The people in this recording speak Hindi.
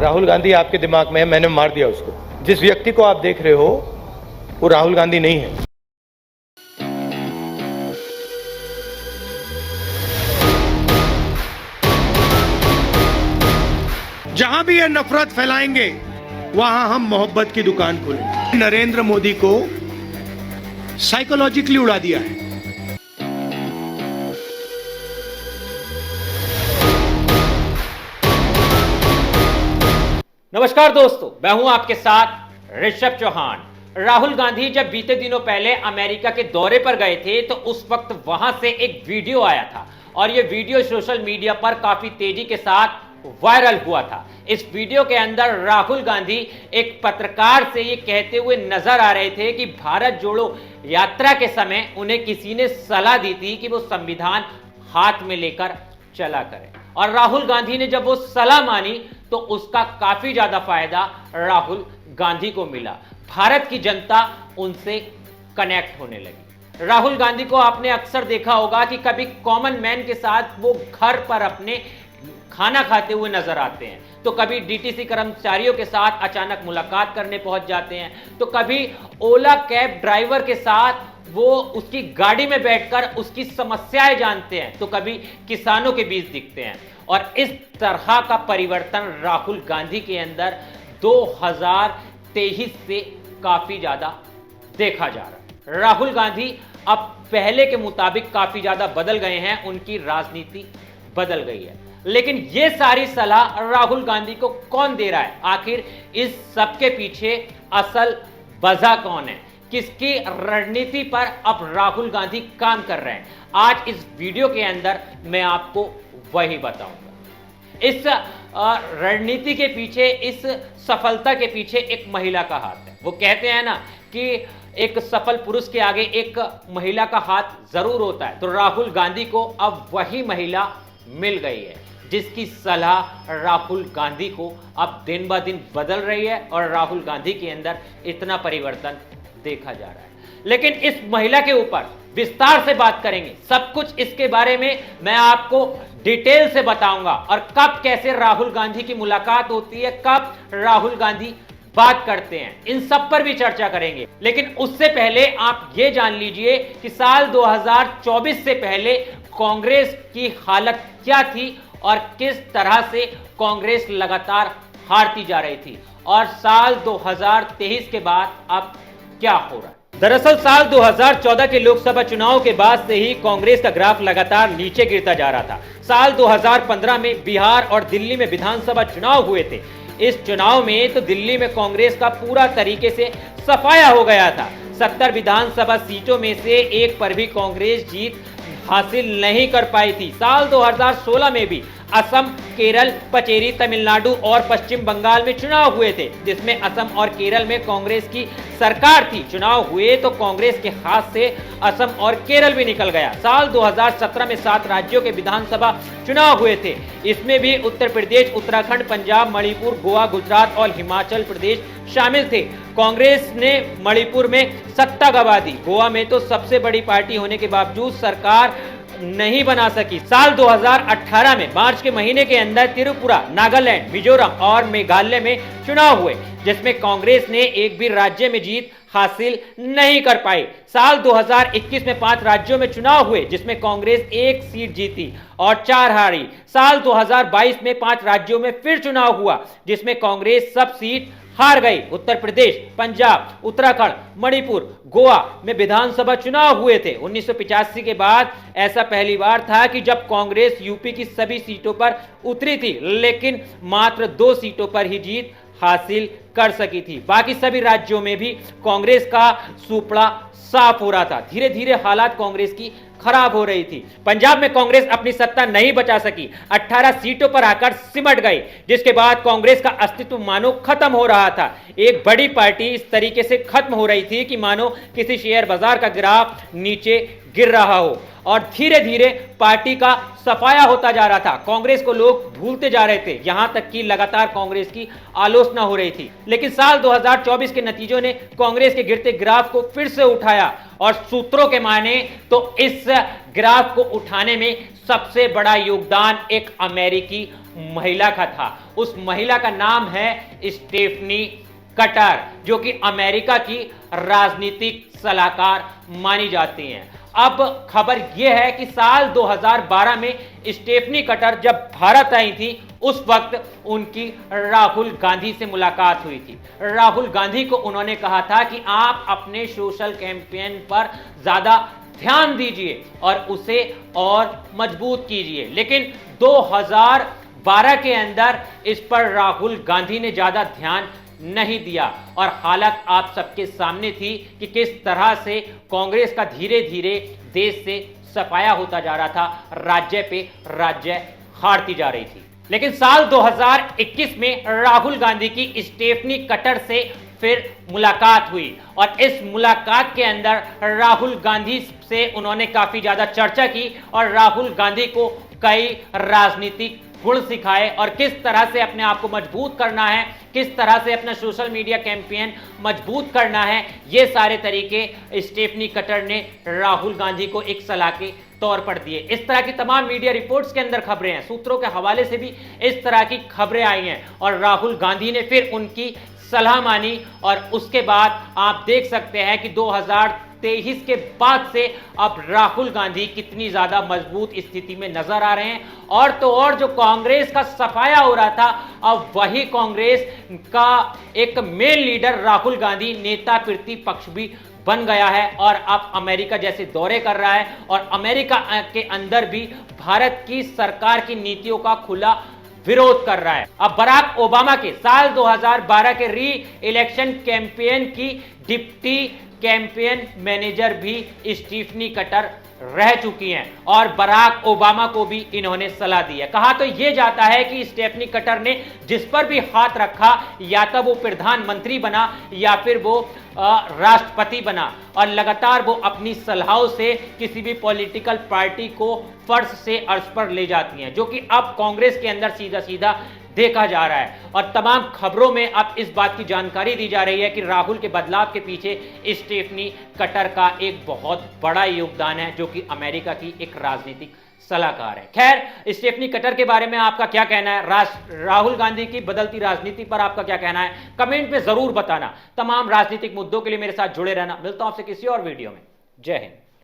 राहुल गांधी आपके दिमाग में है, मैंने मार दिया उसको। जिस व्यक्ति को आप देख रहे हो वो राहुल गांधी नहीं है। जहां भी ये नफरत फैलाएंगे वहां हम मोहब्बत की दुकान खोलेंगे। नरेंद्र मोदी को साइकोलॉजिकली उड़ा दिया है। नमस्कार दोस्तों, मैं हूं आपके साथ ऋषभ चौहान। राहुल गांधी जब बीते दिनों पहले अमेरिका के दौरे पर गए थे तो उस वक्त वहां से एक वीडियो आया था और यह वीडियो सोशल मीडिया पर काफी तेजी के साथ वायरल हुआ था। इस वीडियो के अंदर राहुल गांधी एक पत्रकार से ये कहते हुए नजर आ रहे थे कि भारत जोड़ो यात्रा के समय उन्हें किसी ने सलाह दी थी कि वो संविधान हाथ में लेकर चला करें, और राहुल गांधी ने जब वो सलाह मानी तो उसका काफी ज्यादा फायदा राहुल गांधी को मिला। भारत की जनता उनसे कनेक्ट होने लगी। राहुल गांधी को आपने अक्सर देखा होगा कि कभी कॉमन मैन के साथ वो घर पर अपने खाना खाते हुए नजर आते हैं, तो कभी डीटीसी कर्मचारियों के साथ अचानक मुलाकात करने पहुंच जाते हैं, तो कभी ओला कैब ड्राइवर के साथ वो उसकी गाड़ी में बैठकर उसकी समस्याएं जानते हैं, तो कभी किसानों के बीच दिखते हैं। और इस तरह का परिवर्तन राहुल गांधी के अंदर 2023 से काफी ज्यादा देखा जा रहा है। राहुल गांधी अब पहले के मुताबिक काफी ज्यादा बदल गए हैं, उनकी राजनीति बदल गई है। लेकिन ये सारी सलाह राहुल गांधी को कौन दे रहा है? आखिर इस सब के पीछे असल वजह कौन है? किसकी रणनीति पर अब राहुल गांधी काम कर रहे हैं? आज इस वीडियो के अंदर मैं आपको वही बताऊंगा। इस रणनीति के पीछे, इस सफलता के पीछे एक महिला का हाथ है। वो कहते हैं ना कि एक सफल पुरुष के आगे एक महिला का हाथ जरूर होता है, तो राहुल गांधी को अब वही महिला मिल गई है जिसकी सलाह राहुल गांधी को अब दिन ब दिन बदल रही है और राहुल गांधी के अंदर इतना परिवर्तन देखा जा रहा है। लेकिन इस महिला के ऊपर विस्तार से बात करेंगे, सब कुछ इसके बारे में मैं आपको डिटेल से बताऊंगा, और कब कैसे राहुल गांधी की मुलाकात होती है, कब राहुल गांधी बात करते हैं, इन सब पर भी चर्चा करेंगे। लेकिन उससे पहले आप ये जान लीजिए कि साल 2024 से पहले कांग्रेस की हालत क्या थी और किस तरह से कांग्रेस लगातार हारती जा रही थी, और साल 2023 के बाद अब क्या हो रहा है। दरअसल साल 2014 के लोकसभा चुनाव के बाद से ही कांग्रेस का ग्राफ लगातार नीचे गिरता जा रहा था। साल 2015 में बिहार और दिल्ली में विधानसभा चुनाव हुए थे। इस चुनाव में तो दिल्ली में कांग्रेस का पूरा तरीके से सफाया हो गया था। 70 विधानसभा सीटों में से एक पर भी कांग्रेस जीत हासिल नहीं कर पाई थी। साल 2016 में भी असम, केरल, पचेरी, तमिलनाडु और पश्चिम बंगाल में चुनाव हुए थे, जिसमें असम और केरल में कांग्रेस की सरकार थी। चुनाव हुए तो कांग्रेस के हाथ से असम और केरल भी निकल गया। साल 2017 में 7 राज्यों के विधानसभा चुनाव हुए थे। इसमें भी उत्तर प्रदेश, उत्तराखंड, पंजाब, मणिपुर, गोवा, गुजरात और हिमाचल प्रदेश शामिल थे। कांग्रेस ने मणिपुर में सत्ता गंवा दी। गोवा में तो सबसे बड़ी पार्टी होने के बावजूद सरकार नहीं बना सकी। साल 2018 में मार्च के महीने के अंदर त्रिपुरा, नागालैंड, मिजोरम और मेघालय में चुनाव हुए, जिसमें कांग्रेस ने एक भी राज्य में जीत हासिल नहीं कर पाई। साल 2021 में 5 राज्यों में चुनाव हुए, जिसमें कांग्रेस 1 सीट जीती और 4 हारी। साल 2022 में 5 राज्यों में फिर चुनाव हुआ, जिसमें कांग्रेस सब सीट हार गई। उत्तर प्रदेश, पंजाब, उत्तराखंड, मणिपुर, गोवा में विधानसभा चुनाव हुए थे। 1985 के बाद ऐसा पहली बार था कि जब कांग्रेस यूपी की सभी सीटों पर उतरी थी, लेकिन मात्र 2 सीटों पर ही जीत हासिल कर सकी थी। बाकी सभी राज्यों में भी कांग्रेस का सुपड़ा साफ हो रहा था। धीरे धीरे हालात कांग्रेस की खराब हो रही थी। पंजाब में कांग्रेस अपनी सत्ता नहीं बचा सकी, 18 सीटों पर आकर सिमट गई, जिसके बाद कांग्रेस का अस्तित्व मानो खत्म हो रहा था। एक बड़ी पार्टी इस तरीके से खत्म हो रही थी कि मानो किसी शेयर बाजार का ग्राफ नीचे गिर रहा हो, और धीरे धीरे पार्टी का सफाया होता जा रहा था। कांग्रेस को लोग भूलते जा रहे थे, यहां तक कि लगातार कांग्रेस की आलोचना हो रही थी। लेकिन साल 2024 के नतीजों ने कांग्रेस के गिरते ग्राफ को फिर से उठाया, और सूत्रों के माने तो इस ग्राफ को उठाने में सबसे बड़ा योगदान एक अमेरिकी महिला का था। उस महिला का नाम है स्टेफनी कटर, जो कि अमेरिका की राजनीतिक सलाहकार मानी जाती हैं। अब खबर यह है कि साल 2012 में स्टेफनी कटर जब भारत आई थी, उस वक्त उनकी राहुल गांधी से मुलाकात हुई थी। राहुल गांधी को उन्होंने कहा था कि आप अपने सोशल कैंपेन पर ज्यादा ध्यान दीजिए और उसे और मजबूत कीजिए। लेकिन 2012 के अंदर इस पर राहुल गांधी ने ज्यादा ध्यान नहीं दिया और हालत आप सबके सामने थी कि किस तरह से कांग्रेस का धीरे धीरे देश से सफाया होता जा रहा था, राज्य पे राज्य हारती जा रही थी। लेकिन साल 2021 में राहुल गांधी की स्टेफनी कटर से फिर मुलाकात हुई और इस मुलाकात के अंदर राहुल गांधी से उन्होंने काफी ज्यादा चर्चा की और राहुल गांधी को कई राजनीतिक गुण सिखाए और किस तरह से अपने आप को मजबूत करना है, किस तरह से अपना सोशल मीडिया कैंपेन मजबूत करना है, ये सारे तरीके स्टेफनी कटर ने राहुल गांधी को एक सलाह के तौर पर दिए। इस तरह की तमाम मीडिया रिपोर्ट्स के अंदर खबरें हैं, सूत्रों के हवाले से भी इस तरह की खबरें आई हैं और राहुल गांधी ने फिर उनकी सलाह मानी और उसके बाद आप देख सकते हैं कि 2023 के बाद से अब राहुल गांधी कितनी ज्यादा मजबूत स्थिति में नजर आ रहे हैं। और तो और जो कांग्रेस का सफाया हो रहा था, अब वही कांग्रेस का एक मेन लीडर राहुल गांधी नेता प्रतिपक्ष भी बन गया है और अब अमेरिका जैसे दौरे कर रहा है और अमेरिका के अंदर भी भारत की सरकार की नीतियों का खुला विरोध कर रहा है। अब बराक ओबामा के साल 2012 के री इलेक्शन कैंपेन की डिप्टी कैंपेन मैनेजर भी स्टीफनी कटर रह चुकी हैं और बराक ओबामा को भी इन्होंने सलाह दी है। कहा तो यह जाता है कि स्टेफनी कटर ने जिस पर भी हाथ रखा, या तो वो प्रधानमंत्री बना या फिर वो राष्ट्रपति बना और लगातार वो अपनी सलाहों से किसी भी पॉलिटिकल पार्टी को फर्श से अर्श पर ले जाती हैं, जो कि अब कांग्रेस के अंदर सीधा सीधा देखा जा रहा है। और तमाम खबरों में अब इस बात की जानकारी दी जा रही है कि राहुल के बदलाव के पीछे स्टेफनी कटर का एक बहुत बड़ा योगदान है, जो कि अमेरिका की एक राजनीतिक सलाहकार है। खैर, स्टेफनी कटर के बारे में आपका क्या कहना है, राहुल गांधी की बदलती राजनीति पर आपका क्या कहना है, कमेंट में जरूर बताना। तमाम राजनीतिक मुद्दों के लिए मेरे साथ जुड़े रहना। मिलता हूं आपसे किसी और वीडियो में। जय हिंद।